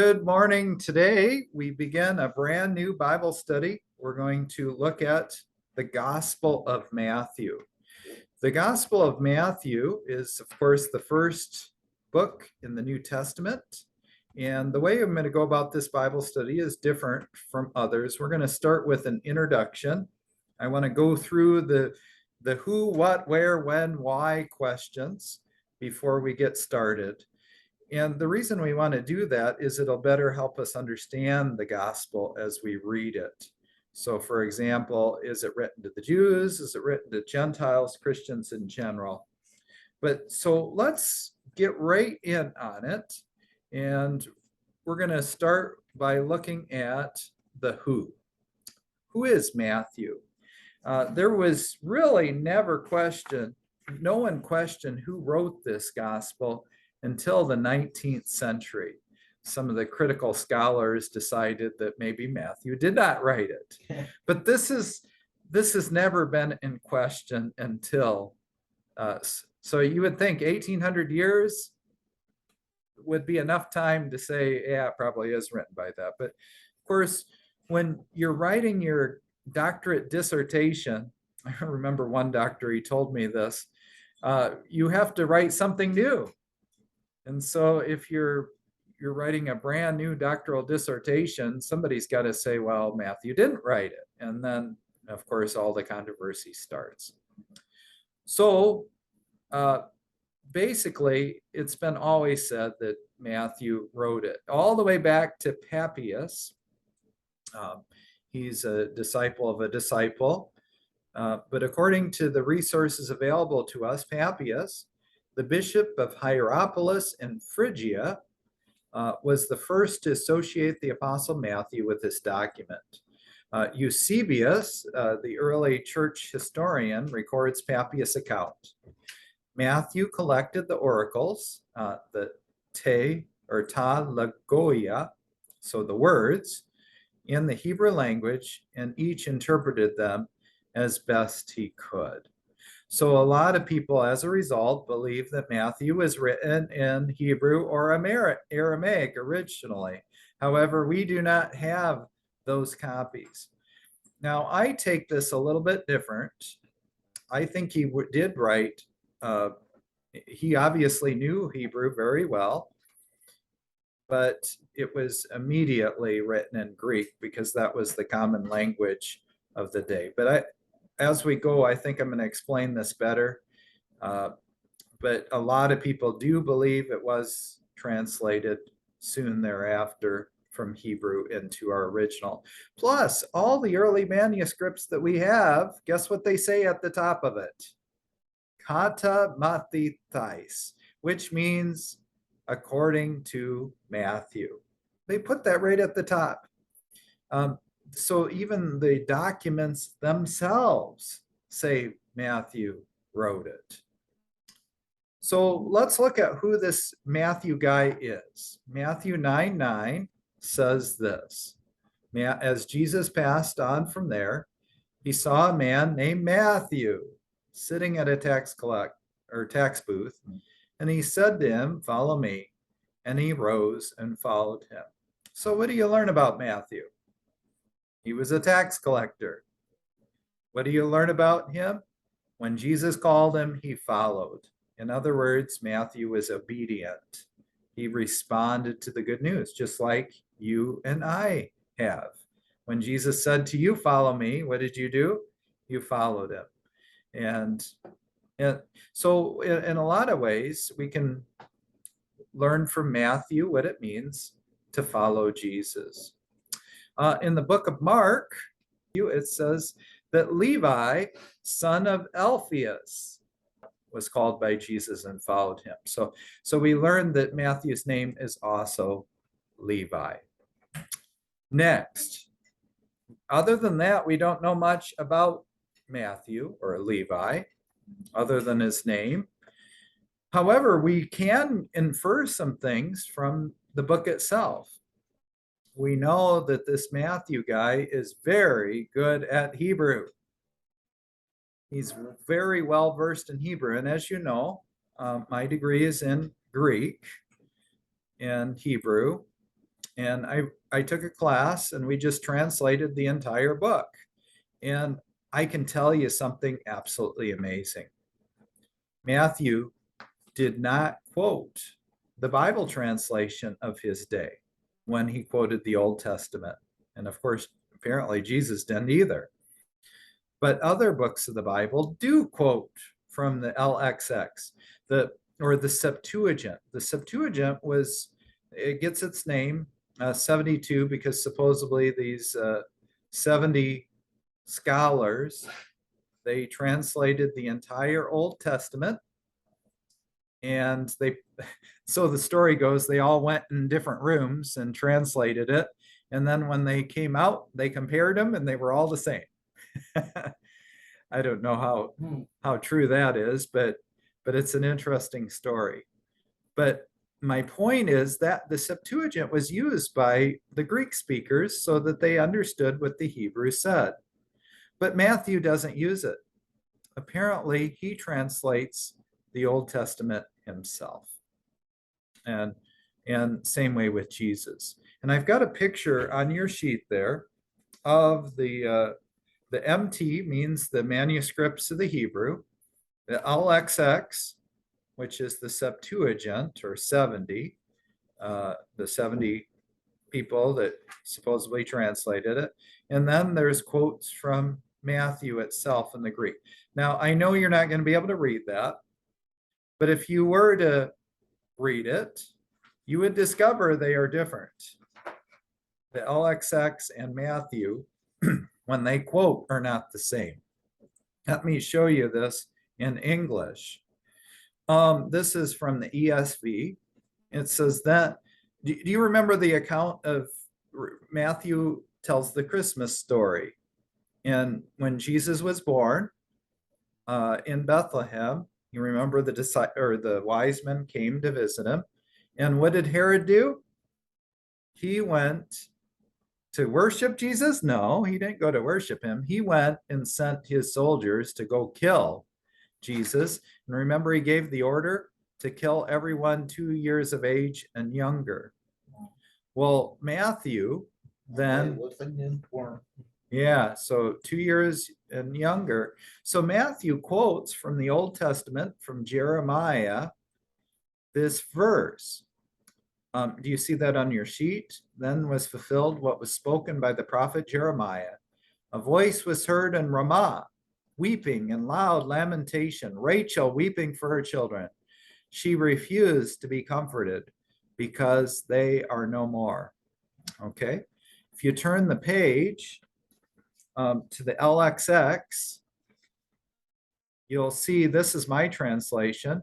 Good morning. Today we begin a brand new Bible study. We're going to look at the Gospel of Matthew. The Gospel of Matthew is, of course, the first book in the New Testament. And the way I'm going to go about this Bible study is different from others. We're going to start with an introduction. I want to go through the who, what, where, when, why questions before we get started. And the reason we want to do that is it'll better help us understand the gospel as we read it. So, for example, is it written to the Jews? Is it written to Gentiles, Christians in general? But so let's get right in on it. And we're going to start by looking at the who. Who is Matthew? There was really no one questioned who wrote this gospel until the 19th century. Some of the critical scholars decided that maybe Matthew did not write it. But this has never been in question until, so you would think 1800 years would be enough time to say, yeah, it probably is written by that. But of course, when you're writing your doctorate dissertation, I remember one doctor, he told me this, you have to write something new. And so if you're writing a brand new doctoral dissertation, somebody's got to say, well, Matthew didn't write it. And then, of course, all the controversy starts. So basically, it's been always said that Matthew wrote it, all the way back to Papias. He's a disciple of a disciple. But according to the resources available to us, Papias, the bishop of Hierapolis in Phrygia, was the first to associate the Apostle Matthew with this document. Eusebius, the early church historian, records Papias' account. Matthew collected the oracles, the te or ta lagoia, so the words, in the Hebrew language, and each interpreted them as best he could. So a lot of people, as a result, believe that Matthew was written in Hebrew or Aramaic originally. However, we do not have those copies. Now, I take this a little bit different. I think he did write, he obviously knew Hebrew very well, but it was immediately written in Greek because that was the common language of the day. But as we go, I think I'm going to explain this better. But a lot of people do believe it was translated soon thereafter from Hebrew into our original. Plus, all the early manuscripts that we have, guess what they say at the top of it? Kata matithais, which means according to Matthew. They put that right at the top. So even the documents themselves say Matthew wrote it. So let's look at who this Matthew guy is. Matthew 9:9 says this. As Jesus passed on from there, he saw a man named Matthew sitting at a tax booth, and he said to him, "Follow me." And he rose and followed him. So what do you learn about Matthew? He was a tax collector. What do you learn about him? When Jesus called him, he followed. In other words, Matthew was obedient. He responded to the good news, just like you and I have. When Jesus said to you, "Follow me," what did you do? You followed him. And so in a lot of ways, we can learn from Matthew what it means to follow Jesus. In the book of Mark, it says that Levi, son of Alphaeus, was called by Jesus and followed him. So we learned that Matthew's name is also Levi. Next, other than that, we don't know much about Matthew or Levi, other than his name. However, we can infer some things from the book itself. We know that this Matthew guy is very good at Hebrew. He's very well versed in Hebrew. And as you know, my degree is in Greek and Hebrew. And I took a class and we just translated the entire book. And I can tell you something absolutely amazing. Matthew did not quote the Bible translation of his day when he quoted the Old Testament. And of course, apparently Jesus didn't either. But other books of the Bible do quote from the LXX, or the Septuagint. The Septuagint it gets its name 72 because supposedly these 70 scholars, they translated the entire Old Testament, and so the story goes, they all went in different rooms and translated it, and then when they came out, they compared them and they were all the same. I don't know how true that is, but it's an interesting story. But my point is that the Septuagint was used by the Greek speakers so that they understood what the Hebrew said. But Matthew doesn't use it. Apparently, he translates the Old Testament himself. And same way with Jesus. And I've got a picture on your sheet there of the MT means the manuscripts of the Hebrew, the LXX, which is the Septuagint, or 70, the 70 people that supposedly translated it. And then there's quotes from Matthew itself in the Greek. Now, I know you're not going to be able to read that, but if you were to read it, you would discover they are different. The LXX and Matthew, when they quote, are not the same. Let me show you this in English. This is from the ESV. It says that, do you remember the account of Matthew tells the Christmas story? And when Jesus was born in Bethlehem, you remember the wise men came to visit him. And what did Herod do? He went to worship Jesus? No, he didn't go to worship him. He went and sent his soldiers to go kill Jesus. And remember, he gave the order to kill everyone 2 years of age and younger. Well, Matthew then, yeah, so 2 years and younger. So Matthew quotes from the Old Testament, from Jeremiah, this verse. Do you see that on your sheet? Then was fulfilled what was spoken by the prophet Jeremiah. A voice was heard in Ramah, weeping and loud lamentation, Rachel weeping for her children. She refused to be comforted because they are no more. Okay, if you turn the page to the LXX, you'll see this is my translation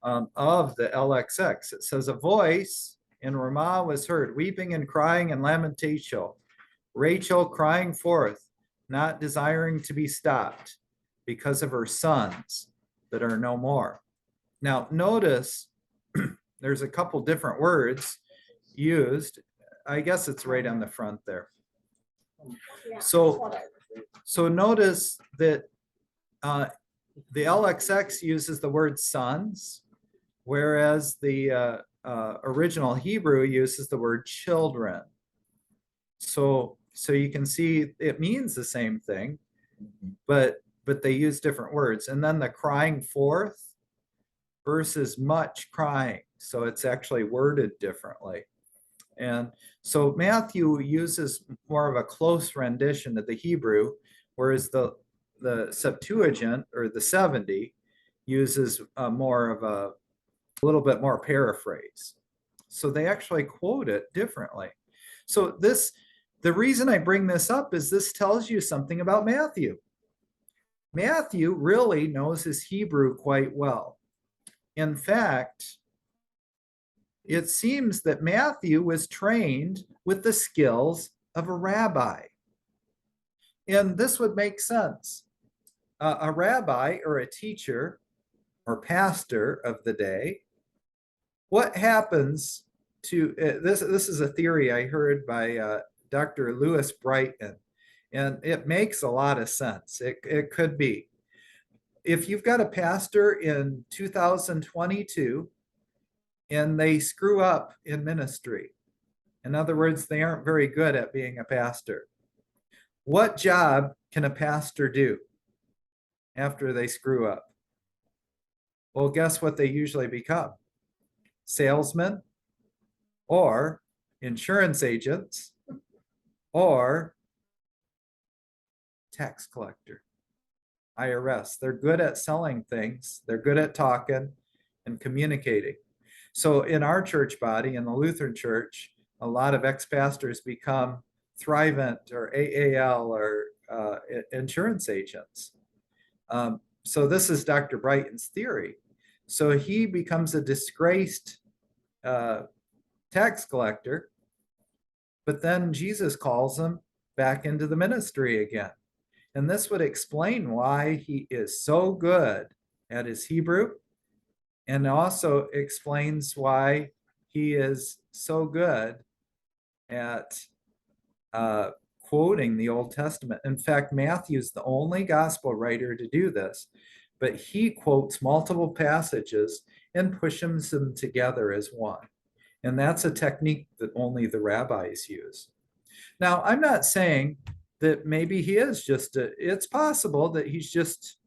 of the LXX. It says, a voice in Ramah was heard, weeping and crying and lamentation, Rachel crying forth, not desiring to be stopped because of her sons that are no more. Now, notice there's a couple different words used. I guess it's right on the front there. So notice that the LXX uses the word sons, whereas the original Hebrew uses the word children. So you can see it means the same thing, but they use different words. And then the crying forth versus much crying. So it's actually worded differently. And so Matthew uses more of a close rendition of the Hebrew, whereas the Septuagint, or the 70, uses more of a little bit more paraphrase. So they actually quote it differently. So the reason I bring this up is this tells you something about Matthew. Matthew really knows his Hebrew quite well. In fact, it seems that Matthew was trained with the skills of a rabbi. And this would make sense. A rabbi, or a teacher or pastor of the day, what happens to this is a theory I heard by Dr. Lewis Brighton, and it makes a lot of sense. It could be, if you've got a pastor in 2022 and they screw up in ministry, In other words, they aren't very good at being a pastor. What job can a pastor do after they screw up? Well, guess what they usually become? Salesmen or insurance agents or tax collector, IRS. They're good at selling things. They're good at talking and communicating. So in our church body, in the Lutheran Church, a lot of ex-pastors become Thrivent or AAL or insurance agents. So this is Dr. Brighton's theory. So he becomes a disgraced tax collector, but then Jesus calls him back into the ministry again. And this would explain why he is so good at his Hebrew, and also explains why he is so good at quoting the Old Testament. In fact, Matthew's the only gospel writer to do this, but he quotes multiple passages and pushes them together as one. And that's a technique that only the rabbis use. Now, I'm not saying that maybe he is just it's possible that he's just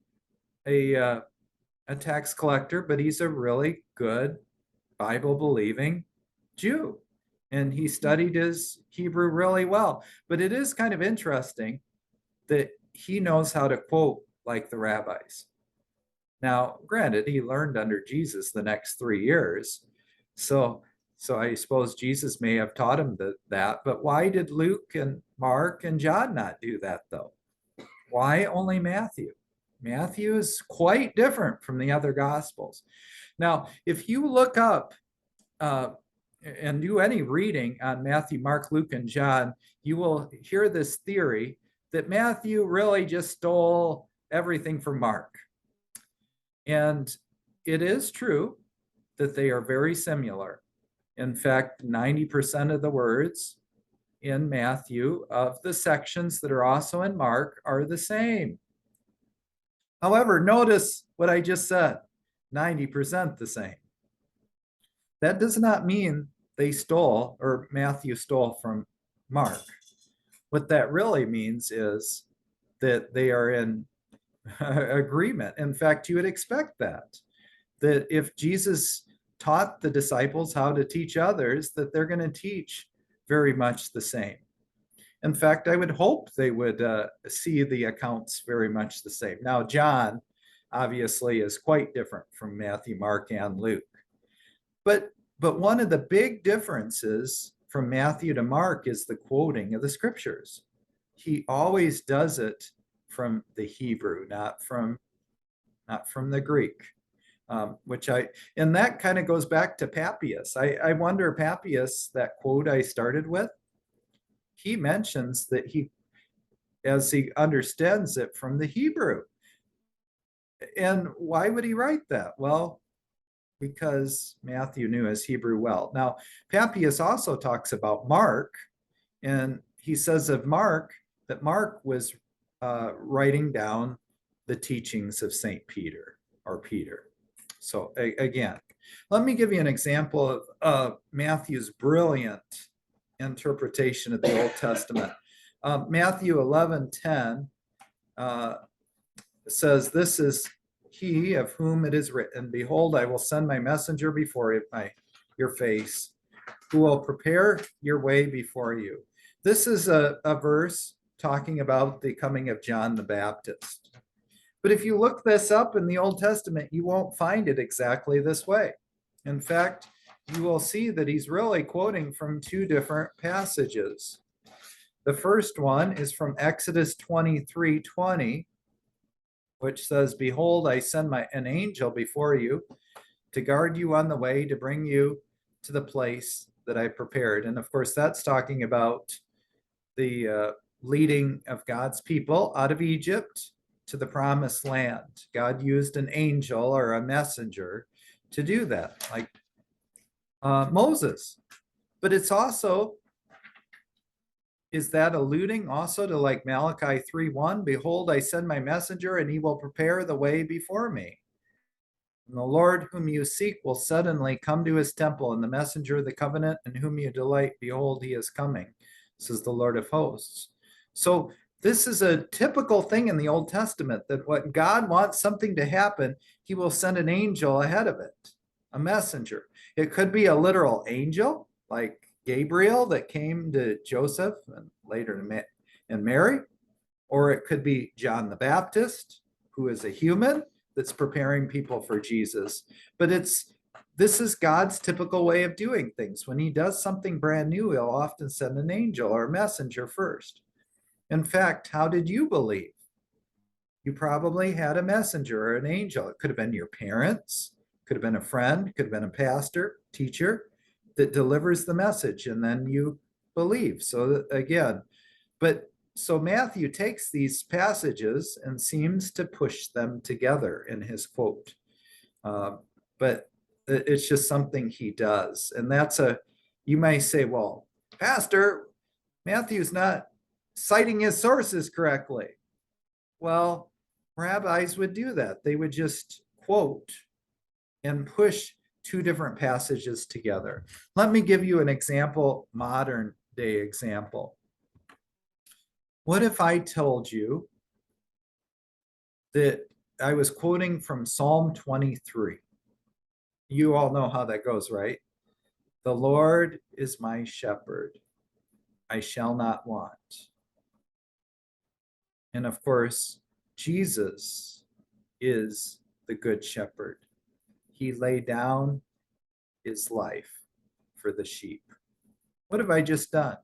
a tax collector, but he's a really good Bible believing Jew. And he studied his Hebrew really well. But it is kind of interesting that he knows how to quote like the rabbis. Now, granted, he learned under Jesus the next 3 years. So I suppose Jesus may have taught him that. But why did Luke and Mark and John not do that, though? Why only Matthew? Matthew is quite different from the other Gospels. Now, if you look up and do any reading on Matthew, Mark, Luke, and John, you will hear this theory that Matthew really just stole everything from Mark. And it is true that they are very similar. In fact, 90% of the words in Matthew of the sections that are also in Mark are the same. However, notice what I just said, 90% the same. That does not mean they stole or Matthew stole from Mark. What that really means is that they are in agreement. In fact, you would expect that if Jesus taught the disciples how to teach others, that they're going to teach very much the same. In fact, I would hope they would see the accounts very much the same. Now, John obviously is quite different from Matthew, Mark, and Luke. But one of the big differences from Matthew to Mark is the quoting of the scriptures. He always does it from the Hebrew, not from the Greek. And that kind of goes back to Papias. I wonder, Papias, that quote I started with, he mentions that as he understands it from the Hebrew. And why would he write that? Well, because Matthew knew his Hebrew well. Now, Papias also talks about Mark, and he says of Mark that Mark was writing down the teachings of St. Peter or Peter. So again, let me give you an example of Matthew's brilliant interpretation of the Old Testament. Matthew 11:10 says, "This is he of whom it is written, behold, I will send my messenger before your face, who will prepare your way before you." This is a verse talking about the coming of John the Baptist. But if you look this up in the Old Testament, you won't find it exactly this way. In fact, you will see that he's really quoting from two different passages. The first one is from Exodus 23:20, which says, "Behold, I send an angel before you to guard you on the way, to bring you to the place that I prepared." And of course, that's talking about the leading of God's people out of Egypt to the promised land. God used an angel or a messenger to do that, like Moses. But it's also, is that alluding also to like Malachi 3:1? "Behold, I send my messenger and he will prepare the way before me." And the Lord whom you seek will suddenly come to his temple, and the messenger of the covenant in whom you delight, behold, he is coming, says the Lord of hosts. So this is a typical thing in the Old Testament, that when God wants something to happen, he will send an angel ahead of it, a messenger. It could be a literal angel, like Gabriel that came to Joseph and later to Mary, or it could be John the Baptist, who is a human that's preparing people for Jesus. But this is God's typical way of doing things. When he does something brand new, he'll often send an angel or a messenger first. In fact, how did you believe? You probably had a messenger or an angel. It could have been your parents, could have been a friend, could have been a pastor, teacher that delivers the message, and then you believe. So again, so Matthew takes these passages and seems to push them together in his quote. But it's just something he does. And you may say, well, Pastor, Matthew's not citing his sources correctly. Well, rabbis would do that. They would just quote and push two different passages together. Let me give you an example, modern day example. What if I told you that I was quoting from Psalm 23? You all know how that goes, right? The Lord is my shepherd, I shall not want. And of course, Jesus is the good shepherd. He laid down his life for the sheep. What have I just done?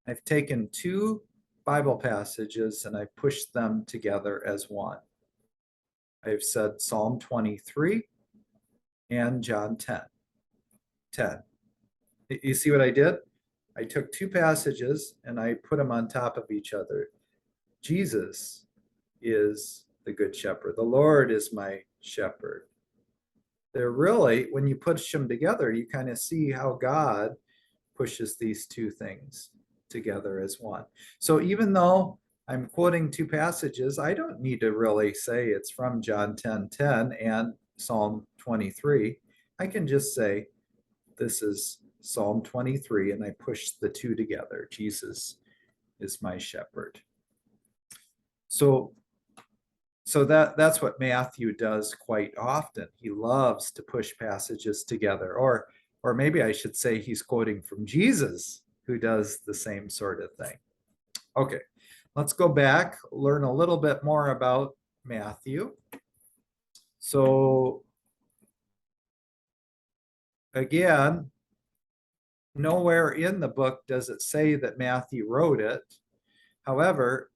I've taken two Bible passages and I pushed them together as one. I've said Psalm 23 and John 10. You see what I did? I took two passages and I put them on top of each other. Jesus is the good shepherd. The Lord is my shepherd. They're really, when you push them together, you kind of see how God pushes these two things together as one. So even though I'm quoting two passages, I don't need to really say it's from John 10:10 and Psalm 23. I can just say this is Psalm 23, and I push the two together. Jesus is my shepherd. So that's what Matthew does quite often. He loves to push passages together, or maybe I should say he's quoting from Jesus, who does the same sort of thing. Okay, let's go back, learn a little bit more about Matthew. So again, nowhere in the book does it say that Matthew wrote it. However,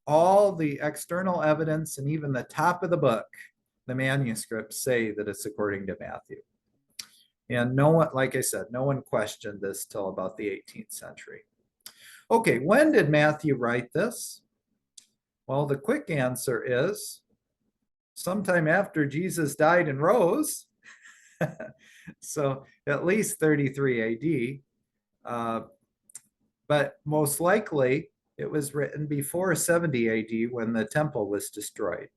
all the external evidence and even the top of the book, the manuscripts, say that it's according to Matthew. And no one, like I said, no one questioned this till about the 18th century. Okay, when did Matthew write this? Well, the quick answer is sometime after Jesus died and rose. So at least 33 AD. But most likely it was written before 70 AD when the temple was destroyed.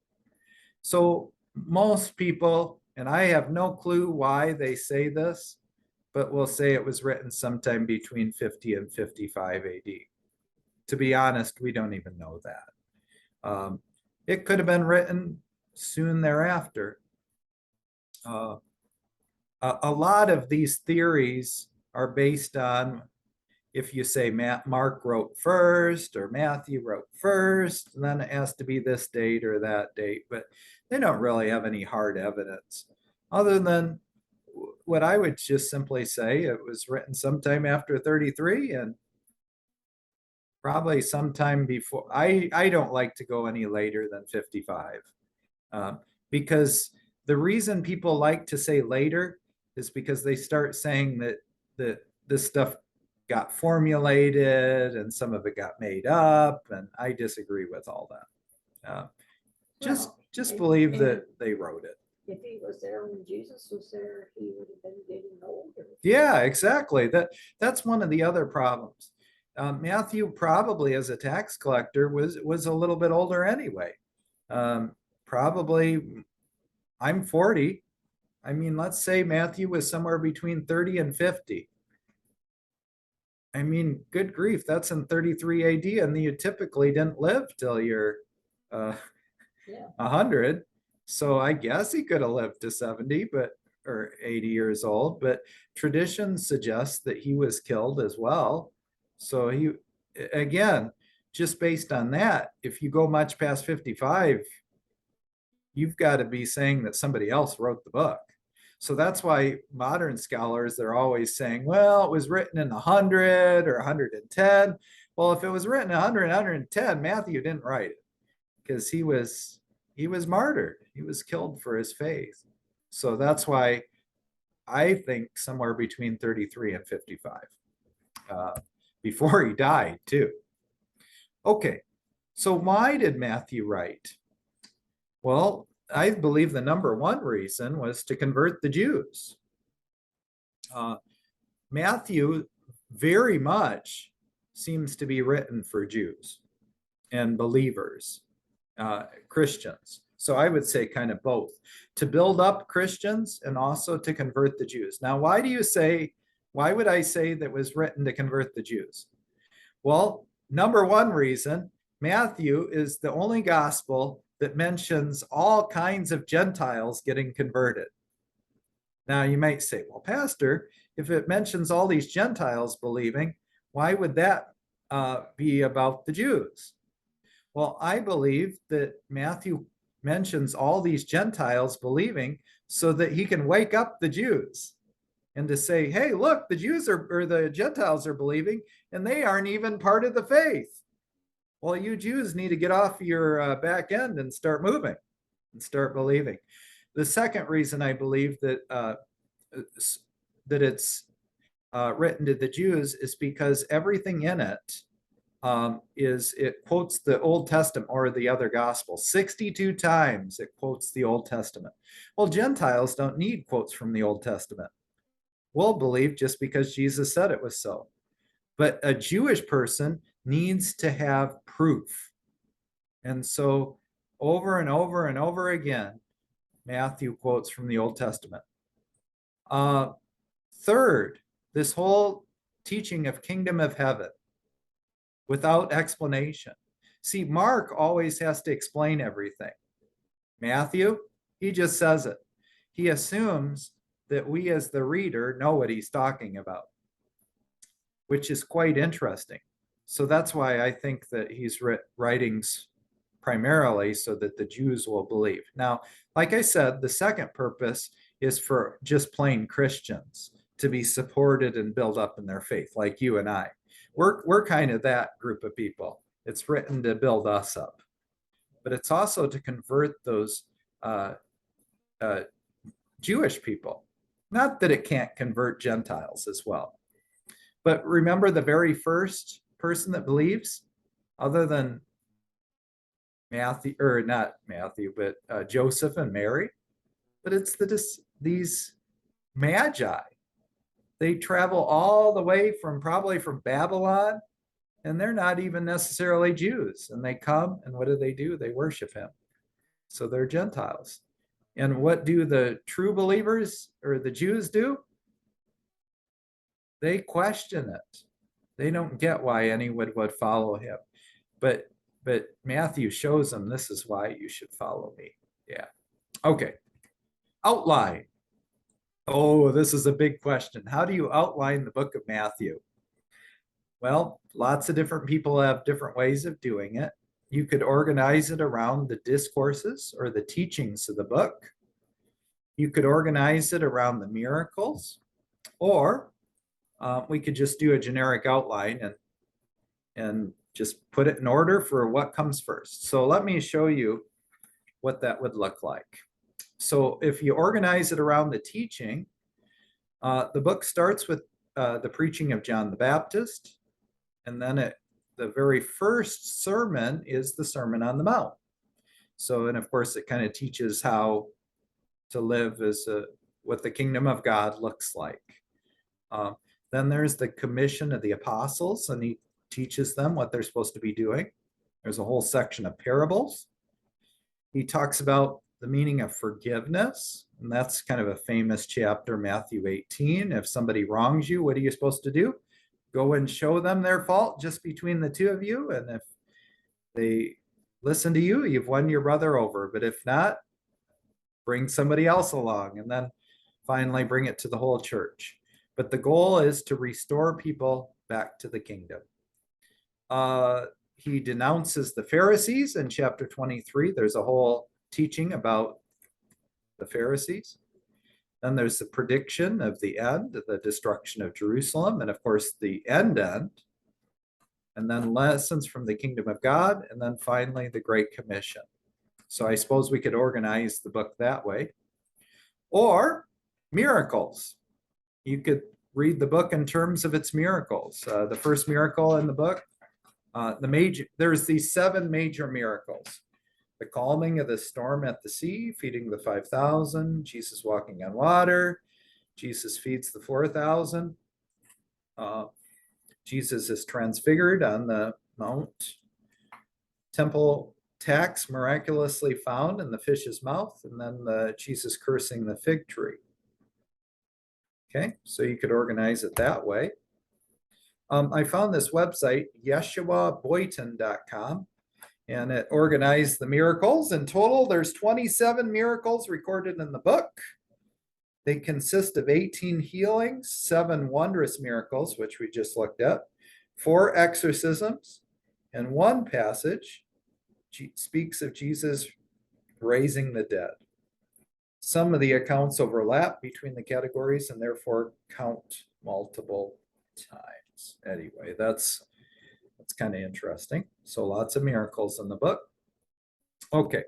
So most people, and I have no clue why they say this, but will say it was written sometime between 50 and 55 AD. To be honest, we don't even know that. It could have been written soon thereafter. A lot of these theories are based on, if you say Mark wrote first or Matthew wrote first, then it has to be this date or that date, but they don't really have any hard evidence other than what I would just simply say it was written sometime after 33 and probably sometime before. I don't like to go any later than 55 because the reason people like to say later is because they start saying that this stuff got formulated and some of it got made up, and I disagree with all that. Just believe that they wrote it. If he was there when Jesus was there, he would have been getting older. Yeah, exactly. That's one of the other problems. Matthew probably, as a tax collector, was a little bit older anyway. Probably I'm 40. I mean, let's say Matthew was somewhere between 30 and 50. I mean, good grief, that's in 33 AD, and you typically didn't live till you're Yeah. 100. So I guess he could have lived to 70, but or 80 years old, but tradition suggests that he was killed as well. So he, again, just based on that, if you go much past 55, you've got to be saying that somebody else wrote the book. So that's why modern scholars, they're always saying, well, it was written in 100 or 110. Well, if it was written 100, 110, Matthew didn't write it because he was martyred. He was killed for his faith. So that's why I think somewhere between 33 and 55 before he died too. Okay, so why did Matthew write? Well, I believe the number one reason was to convert the Jews. Matthew very much seems to be written for Jews and believers, Christians. So I would say kind of both, to build up Christians and also to convert the Jews. Now, why would I say that was written to convert the Jews? Well, number one reason, Matthew is the only gospel that mentions all kinds of Gentiles getting converted. Now, you might say, well, Pastor, if it mentions all these Gentiles believing, why would that be about the Jews? Well, I believe that Matthew mentions all these Gentiles believing so that he can wake up the Jews and to say, hey, look, the Jews or the Gentiles are believing and they aren't even part of the faith. Well, you Jews need to get off your back end and start moving and start believing. The second reason I believe that it's written to the Jews is because everything in it it quotes the Old Testament or the other Gospels. 62 times it quotes the Old Testament. Well, Gentiles don't need quotes from the Old Testament. We'll believe just because Jesus said it was so. But a Jewish person needs to have proof. And so over and over and over again, Matthew quotes from the Old Testament. Third, this whole teaching of kingdom of heaven without explanation. See, Mark always has to explain everything. Matthew, he just says it. He assumes that we as the reader know what he's talking about, which is quite interesting. So that's why I think that he's writings primarily so that the Jews will believe. Now, like I said, the second purpose is for just plain Christians to be supported and built up in their faith, like you and I. We're kind of that group of people. It's written to build us up, but it's also to convert those Jewish people. Not that it can't convert Gentiles as well. But remember the very first person that believes, other than Matthew, or not Matthew, but Joseph and Mary, but it's these magi. They travel all the way probably from Babylon, and they're not even necessarily Jews. And they come, and what do? They worship him. So they're Gentiles. And what do the true believers or the Jews do? They question it. They don't get why anyone would follow him. But Matthew shows them this is why you should follow me. Yeah. Okay. Outline. Oh, this is a big question. How do you outline the book of Matthew? Well, lots of different people have different ways of doing it. You could organize it around the discourses or the teachings of the book. You could organize it around the miracles, or we could just do a generic outline and just put it in order for what comes first. So let me show you what that would look like. So if you organize it around the teaching, the book starts with the preaching of John the Baptist, and then the very first sermon is the Sermon on the Mount. So, and of course, it kind of teaches how to live what the kingdom of God looks like. Then there's the commission of the apostles, and he teaches them what they're supposed to be doing. There's a whole section of parables. He talks about the meaning of forgiveness. And that's kind of a famous chapter, Matthew 18. If somebody wrongs you, what are you supposed to do? Go and show them their fault just between the two of you. And if they listen to you, you've won your brother over. But if not, bring somebody else along. And then finally bring it to the whole church. But the goal is to restore people back to the kingdom. He denounces the Pharisees in chapter 23. There's a whole teaching about the Pharisees. Then there's the prediction of the end, the destruction of Jerusalem, and of course the end. And then lessons from the kingdom of God, and then finally the Great Commission. So I suppose we could organize the book that way. Or miracles. You could read the book in terms of its miracles. The first miracle in the book, there's these 7 major miracles. The calming of the storm at the sea, feeding the 5,000, Jesus walking on water, Jesus feeds the 4,000, Jesus is transfigured on the mount, temple tax miraculously found in the fish's mouth, and then Jesus cursing the fig tree. Okay, so you could organize it that way. I found this website, yeshuaboyton.com, and it organized the miracles. In total, there's 27 miracles recorded in the book. They consist of 18 healings, 7 wondrous miracles, which we just looked at, 4 exorcisms, and 1 passage speaks of Jesus raising the dead. Some of the accounts overlap between the categories and therefore count multiple times. Anyway, that's kind of interesting. So lots of miracles in the book. Okay,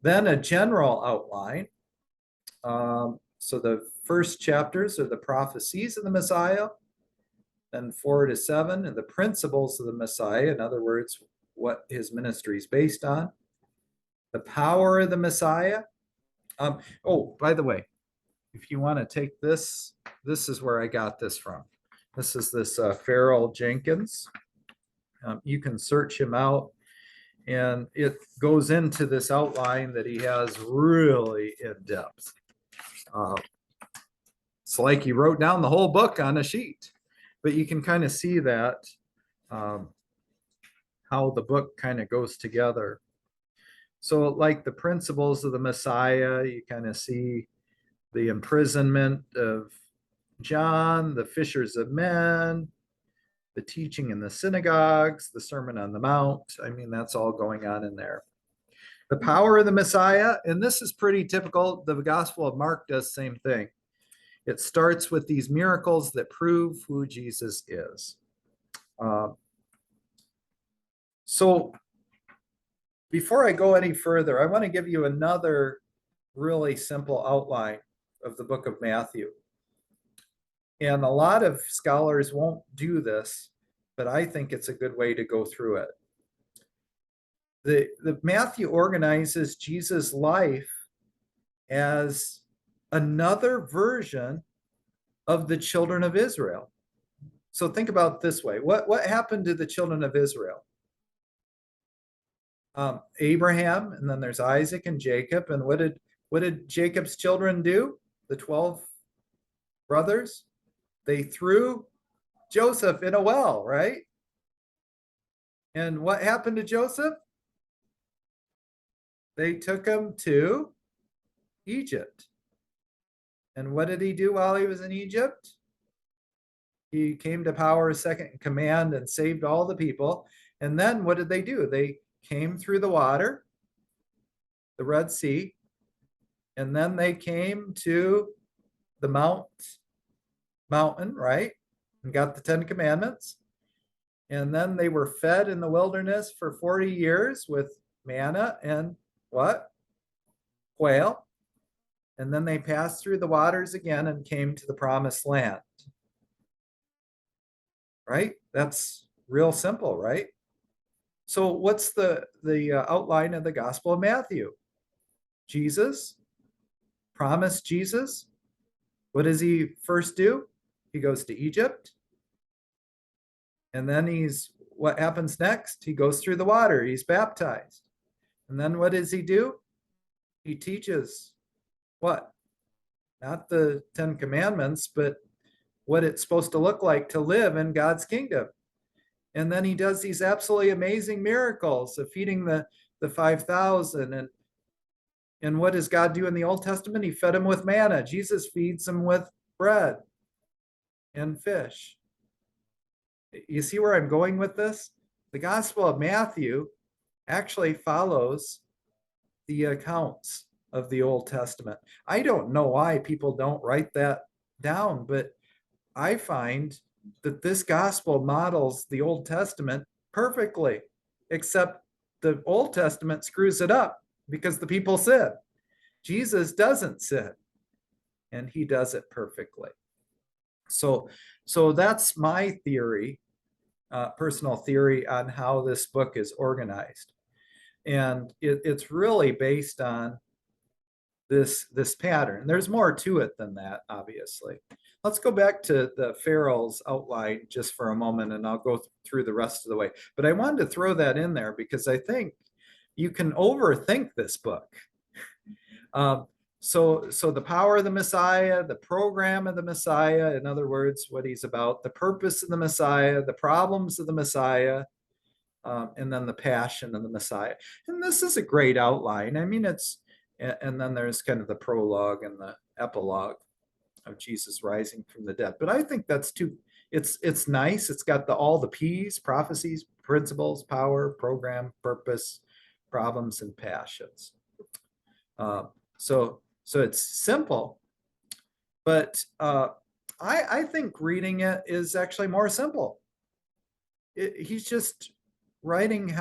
then a general outline. So the first chapters are the prophecies of the Messiah, then 4 to 7 are the principles of the Messiah, in other words, what his ministry is based on, the power of the Messiah. Oh, by the way, if you want to take this, this is where I got this from. This is this Farrell Jenkins. You can search him out, and it goes into this outline that he has really in depth. It's like he wrote down the whole book on a sheet, but you can kind of see that how the book kind of goes together. So like the principles of the Messiah, you kind of see the imprisonment of John, the fishers of men, the teaching in the synagogues, the Sermon on the Mount. I mean, that's all going on in there. The power of the Messiah, and this is pretty typical. The Gospel of Mark does the same thing. It starts with these miracles that prove who Jesus is. So before I go any further, I want to give you another really simple outline of the book of Matthew. And a lot of scholars won't do this, but I think it's a good way to go through it. The Matthew organizes Jesus' life as another version of the children of Israel. So think about it this way. What happened to the children of Israel? Abraham, and then there's Isaac and Jacob. And what did Jacob's children do? The 12 brothers? They threw Joseph in a well, right? And what happened to Joseph? They took him to Egypt. And what did he do while he was in Egypt? He came to power, second in command, and saved all the people. And then what did they do? They came through the water, the Red Sea, and then they came to the mountain, right? And got the 10 Commandments. And then they were fed in the wilderness for 40 years with manna and what? Quail. And then they passed through the waters again and came to the promised land. Right? That's real simple, right? So what's the outline of the Gospel of Matthew? Jesus, promised Jesus. What does he first do? He goes to Egypt. And then what happens next? He goes through the water. He's baptized. And then what does he do? He teaches what? Not the Ten Commandments, but what it's supposed to look like to live in God's kingdom. And then he does these absolutely amazing miracles of feeding the 5,000. And what does God do in the Old Testament? He fed them with manna. Jesus feeds them with bread and fish. You see where I'm going with this? The Gospel of Matthew actually follows the accounts of the Old Testament. I don't know why people don't write that down, but I find that this gospel models the Old Testament perfectly, except the Old Testament screws it up because the people sin. Jesus doesn't sin, and he does it perfectly. So that's my theory, personal theory on how this book is organized. And it's really based on this pattern. There's more to it than that, obviously. Let's go back to the Farrell's outline just for a moment, and I'll go through the rest of the way. But I wanted to throw that in there because I think you can overthink this book. So the power of the Messiah, the program of the Messiah, in other words, what he's about, the purpose of the Messiah, the problems of the Messiah, and then the passion of the Messiah. And this is a great outline. I mean, and then there's kind of the prologue and the epilogue of Jesus rising from the dead. But I think that's it's nice. It's got all the P's: prophecies, principles, power, program, purpose, problems, and passions. So it's simple, but I think reading it is actually more simple. He's just writing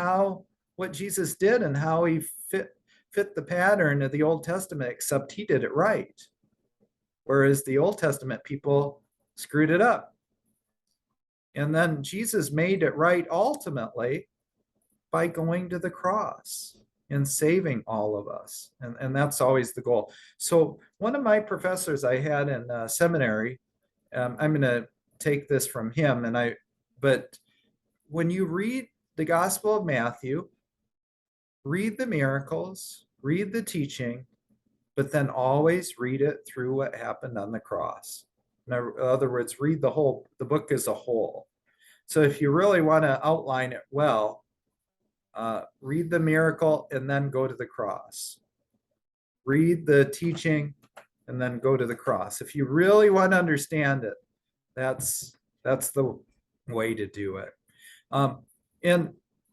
what Jesus did and how he fit the pattern of the Old Testament, except he did it right. Whereas the Old Testament people screwed it up. And then Jesus made it right ultimately by going to the cross and saving all of us. And that's always the goal. So one of my professors I had in seminary, I'm going to take this from him, but when you read the Gospel of Matthew, read the miracles, read the teaching, but then always read it through what happened on the cross. In other words, read the book as a whole. So if you really want to outline it well, read the miracle and then go to the cross. Read the teaching and then go to the cross. If you really want to understand it, that's the way to do it. And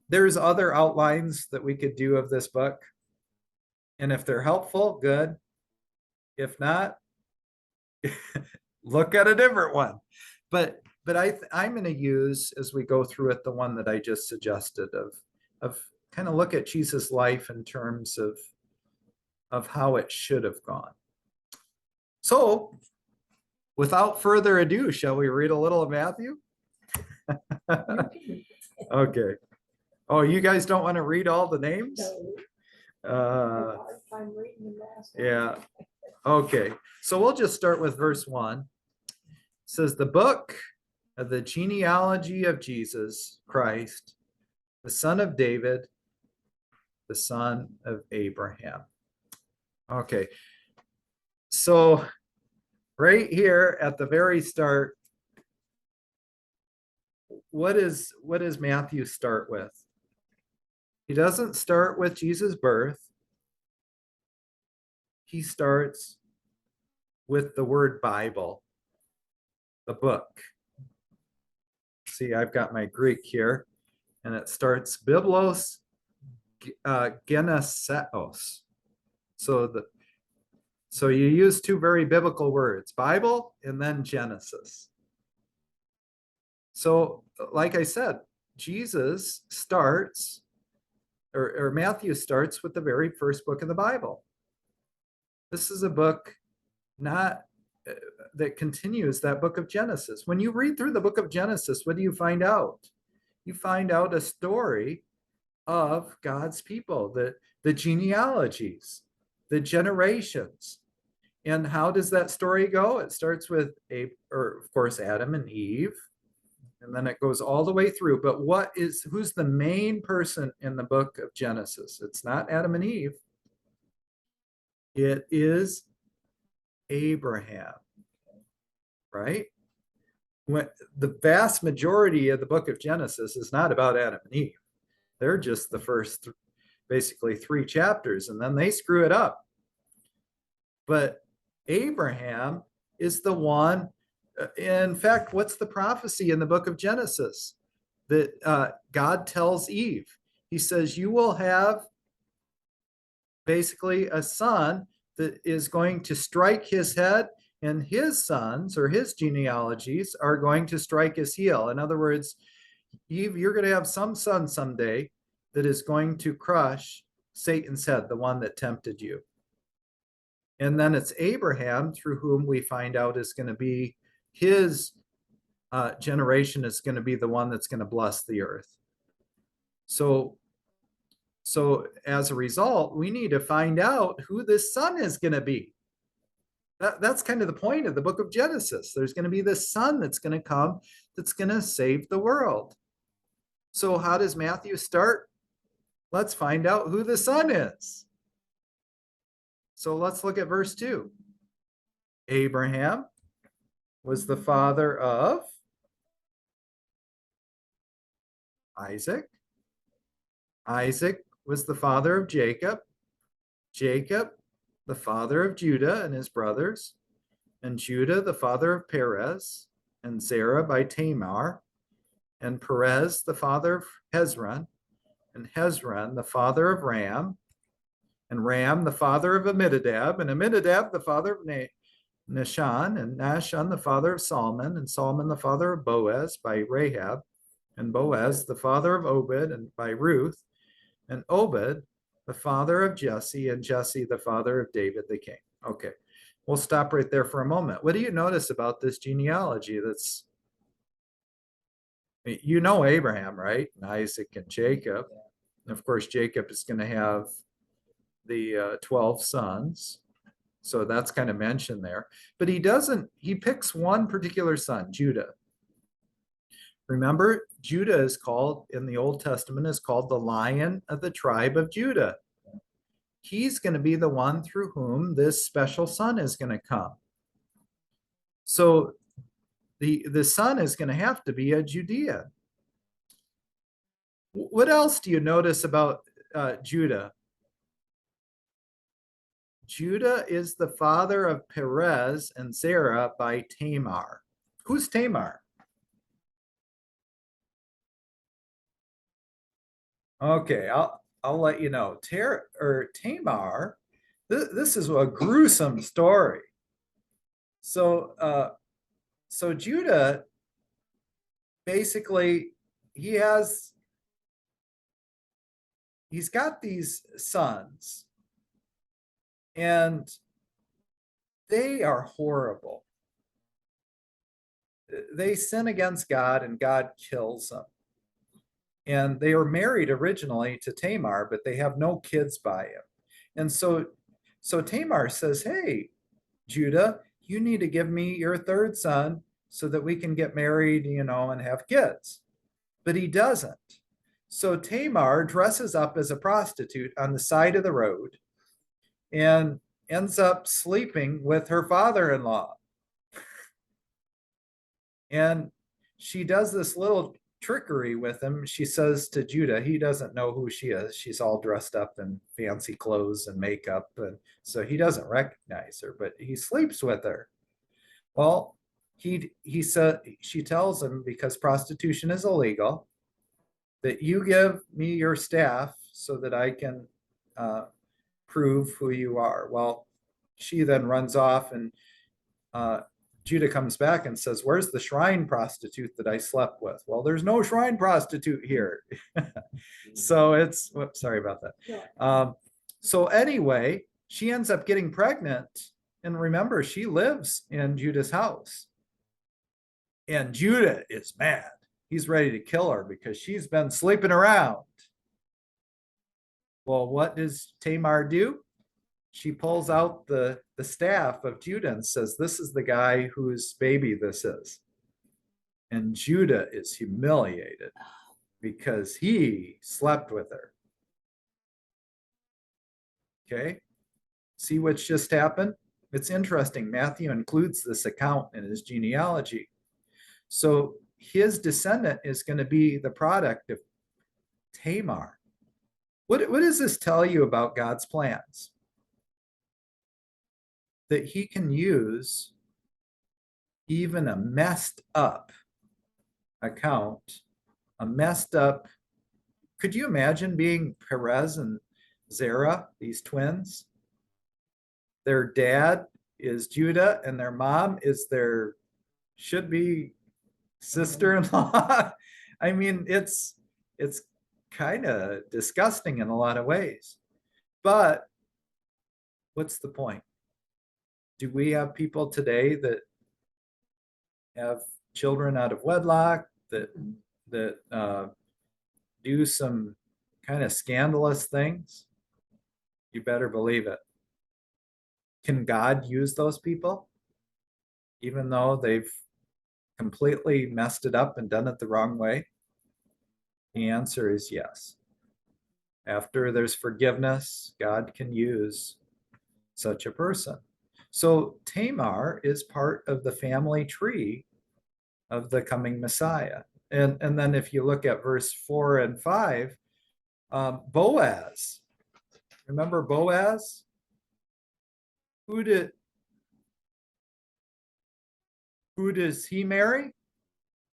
there's other outlines that we could do of this book. And if they're helpful, good. If not, look at a different one. But I'm going to use, as we go through it, the one that I just suggested of kind of look at Jesus' life in terms of how it should have gone. So without further ado, shall we read a little of Matthew? Okay. Oh, you guys don't want to read all the names? No. Hard time reading the last one. Yeah. Okay. So we'll just start with verse 1. It says, the book of the genealogy of Jesus Christ, the son of David, the son of Abraham. Okay. So right here at the very start, what does Matthew start with? He doesn't start with Jesus' birth. He starts with the word Bible, the book. See, I've got my Greek here, and it starts Biblos Geneseos. So you use two very biblical words, Bible and then Genesis. So, like I said, Jesus starts, or Matthew starts with the very first book of the Bible. This is a book that continues that book of Genesis. When you read through the book of Genesis, what do you find out? You find out a story of God's people, the genealogies, the generations. And how does that story go? It starts with of course, Adam and Eve, and then it goes all the way through. But who's the main person in the book of Genesis? It's not Adam and Eve. It is Abraham, right? When the vast majority of the book of Genesis is not about Adam and Eve. They're just the first, basically 3 chapters, and then they screw it up. But Abraham is the one. In fact, what's the prophecy in the book of Genesis that God tells Eve? He says, you will have basically a son that is going to strike his head, and his sons or his genealogies are going to strike his heel. In other words, Eve, you're going to have some son someday that is going to crush Satan's head, the one that tempted you. And then it's Abraham through whom we find out is going to be his generation is going to be the one that's going to bless the earth. So as a result, we need to find out who this son is going to be. That's kind of the point of the book of Genesis. There's going to be this son that's going to come that's going to save the world. So how does Matthew start? Let's find out who the son is. So let's look at verse 2. Abraham was the father of Isaac. Isaac was the father of Jacob. Jacob, the father of Judah and his brothers. And Judah, the father of Perez. And Zerah by Tamar. And Perez, the father of Hezron. And Hezron, the father of Ram. And Ram, the father of Amminadab. And Amminadab, the father of Nahshon. And Nahshon, the father of Salmon. And Salmon, the father of Boaz by Rahab. And Boaz, the father of Obed and by Ruth. And Obed, the father of Jesse. And Jesse, the father of David the king. Okay, we'll stop right there for a moment. What do you notice about this genealogy? That's, you know, Abraham, right? And Isaac and Jacob. And of course, Jacob is going to have the 12 sons. So that's kind of mentioned there. But he picks one particular son, Judah. Remember, Judah is called, in the Old Testament, is called the Lion of the tribe of Judah. He's going to be the one through whom this special son is going to come. So the son is going to have to be a Judean. What else do you notice about Judah? Judah is the father of Perez and Zerah by Tamar. Who's Tamar? Okay, I'll let you know. Tamar, this is a gruesome story. So Judah, basically, he's got these sons, and they are horrible. They sin against God, and God kills them. And they were married originally to Tamar, but they have no kids by him. And so Tamar says, hey, Judah, you need to give me your third son so that we can get married, and have kids. But he doesn't. So Tamar dresses up as a prostitute on the side of the road and ends up sleeping with her father-in-law. And she does this little trickery with him. She says to Judah, he doesn't know who she is. She's all dressed up in fancy clothes and makeup, and so he doesn't recognize her, but he sleeps with her. Well, she tells him, because prostitution is illegal, that you give me your staff so that I can prove who you are. Well, she then runs off, and Judah comes back and says, where's the shrine prostitute that I slept with? Well, there's no shrine prostitute here. So sorry about that. Yeah. So anyway, she ends up getting pregnant. And remember, she lives in Judah's house. And Judah is mad. He's ready to kill her because she's been sleeping around. Well, what does Tamar do? She pulls out the staff of Judah and says, this is the guy whose baby this is. And Judah is humiliated because he slept with her. Okay. See what's just happened? It's interesting. Matthew includes this account in his genealogy. So his descendant is going to be the product of Tamar. What does this tell you about God's plans? That he can use even a messed up account, a messed up. Could you imagine being Perez and Zerah, these twins? Their dad is Judah and their mom is their should be sister-in-law. I mean, it's kind of disgusting in a lot of ways. But what's the point? Do we have people today that have children out of wedlock that do some kind of scandalous things? You better believe it. Can God use those people, even though they've completely messed it up and done it the wrong way? The answer is yes. After there's forgiveness, God can use such a person. So Tamar is part of the family tree of the coming Messiah. And then if you look at verse 4 and 5, Boaz. Remember Boaz? Who does he marry?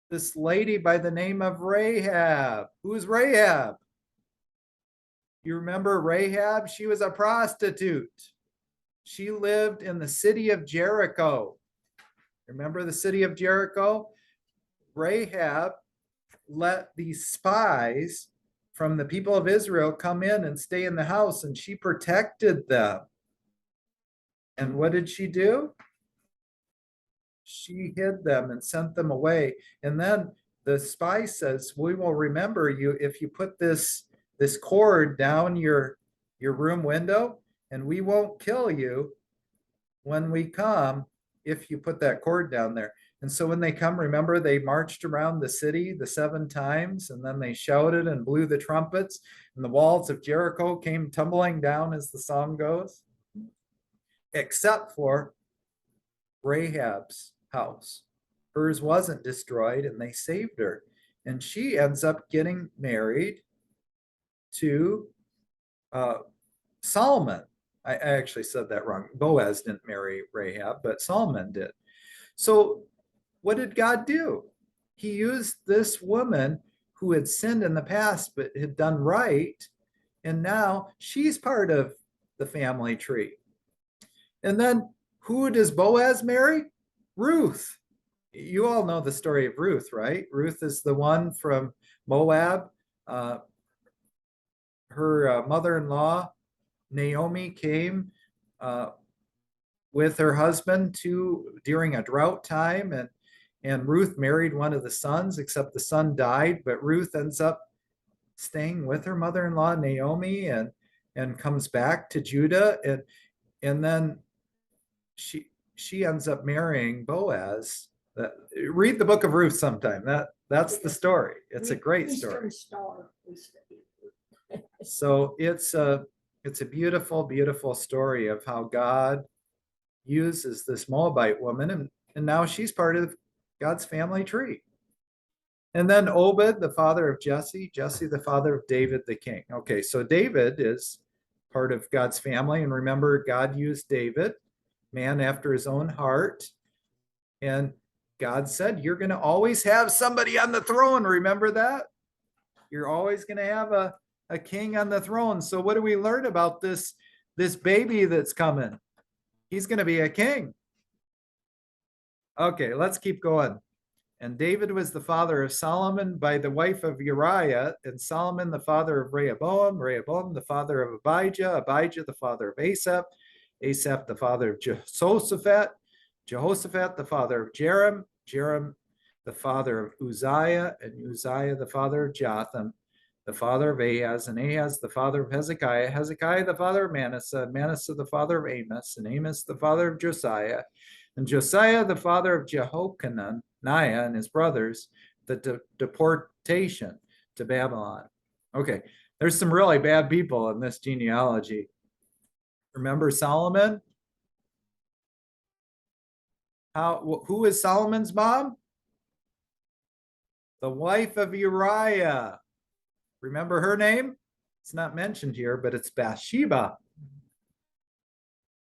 This lady by the name of Rahab. Who is Rahab? You remember Rahab? She was a prostitute. She lived in the city of Jericho. Remember the city of Jericho? Rahab let these spies from the people of Israel come in and stay in the house, and she protected them. And what did she do? She hid them and sent them away. And then the spy says, we will remember you if you put this cord down your room window, and we won't kill you when we come if you put that cord down there. And so when they come, remember, they marched around the city the 7 times, and then they shouted and blew the trumpets, and the walls of Jericho came tumbling down, as the song goes, except for Rahab's house. Hers wasn't destroyed, and they saved her. And she ends up getting married to Solomon. I actually said that wrong. Boaz didn't marry Rahab, but Solomon did. So what did God do? He used this woman who had sinned in the past but had done right, and now she's part of the family tree. And then who does Boaz marry? Ruth. You all know the story of Ruth, right? Ruth is the one from Moab. Her mother-in-law, Naomi, came with her husband during a drought time, and Ruth married one of the sons, except the son died, but Ruth ends up staying with her mother-in-law, Naomi, and comes back to Judah, and then she ends up marrying Boaz. Read the book of Ruth sometime. That's the story. It's a great story. So it's a beautiful, beautiful story of how God uses this Moabite woman, and now she's part of God's family tree. And then Obed, the father of Jesse, Jesse, the father of David, the king. Okay, so David is part of God's family. And remember, God used David, man after his own heart. And God said, you're going to always have somebody on the throne. Remember that? You're always going to have a king on the throne. So what do we learn about this baby that's coming? He's going to be a king. Okay, let's keep going. And David was the father of Solomon by the wife of Uriah, and Solomon the father of Rehoboam, Rehoboam the father of Abijah, Abijah the father of Asaph, Asaph the father of Jehoshaphat, Jehoshaphat the father of Jeram, Jeram the father of Uzziah, and Uzziah the father of Jotham, the father of Ahaz, and Ahaz the father of Hezekiah, Hezekiah the father of Manasseh, Manasseh the father of Amos, and Amos the father of Josiah, and Josiah the father of Jehochanan, Niah and his brothers, the deportation to Babylon. Okay, there's some really bad people in this genealogy. Remember Solomon? Who is Solomon's mom? The wife of Uriah. Remember her name? It's not mentioned here, but it's Bathsheba.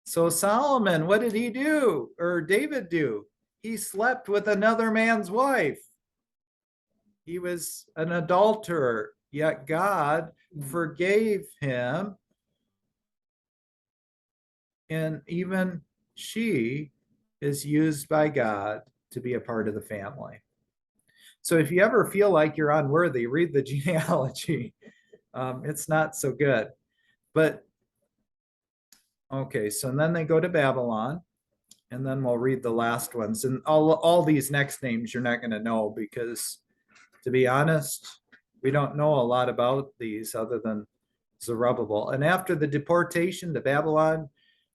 So Solomon, what did he do? Or David do? He slept with another man's wife. He was an adulterer, yet God forgave him. And even she is used by God to be a part of the family. So if you ever feel like you're unworthy, read the genealogy. It's not so good. But okay, so then they go to Babylon, and then we'll read the last ones. And all these next names you're not going to know because, to be honest, we don't know a lot about these other than Zerubbabel. And after the deportation to Babylon,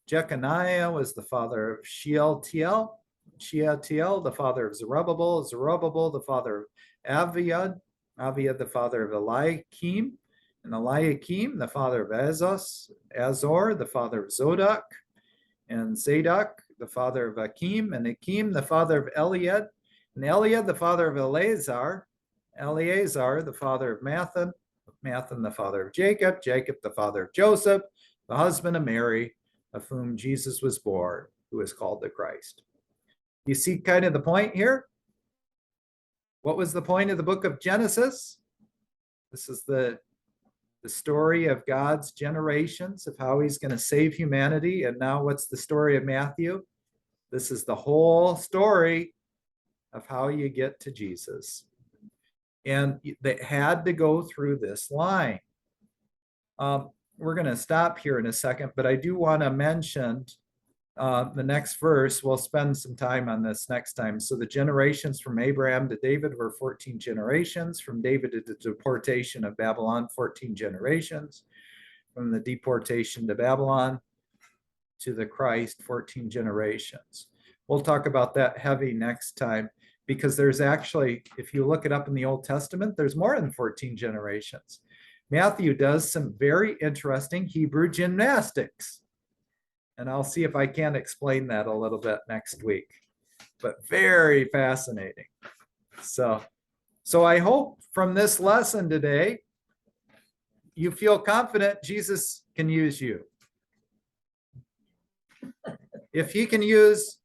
Jeconiah was the father of Shealtiel, the father of Zerubbabel, the father of Aviad, the father of Eliakim, and Eliakim, the father of Azor, the father of Zodok, and Zadok, the father of Akim, and Akim, the father of Eliad, and Eliad, the father of Eleazar, the father of Mathan, the father of Jacob, the father of Joseph, the husband of Mary, of whom Jesus was born, who is called the Christ. You see kind of the point here? What was the point of the book of Genesis? This is the story of God's generations, of how he's going to save humanity. And now what's the story of Matthew? This is the whole story of how you get to Jesus. And they had to go through this line. We're going to stop here in a second, but I do want to mention the next verse. We'll spend some time on this next time. So the generations from Abraham to David were 14 generations. From David to the deportation of Babylon, 14 generations. From the deportation to Babylon to the Christ, 14 generations. We'll talk about that heavy next time, because there's actually, if you look it up in the Old Testament, there's more than 14 generations. Matthew does some very interesting Hebrew gymnastics. And I'll see if I can explain that a little bit next week. But very fascinating. So I hope from this lesson today, you feel confident Jesus can use you. If he can use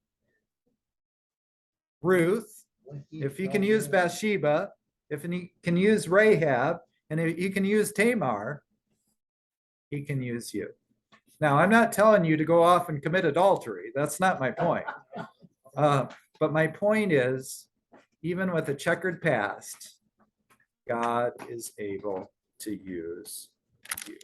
Ruth, if he can use Bathsheba, if he can use Rahab, and if he can use Tamar, he can use you. Now, I'm not telling you to go off and commit adultery. That's not my point. But my point is, even with a checkered past, God is able to use you.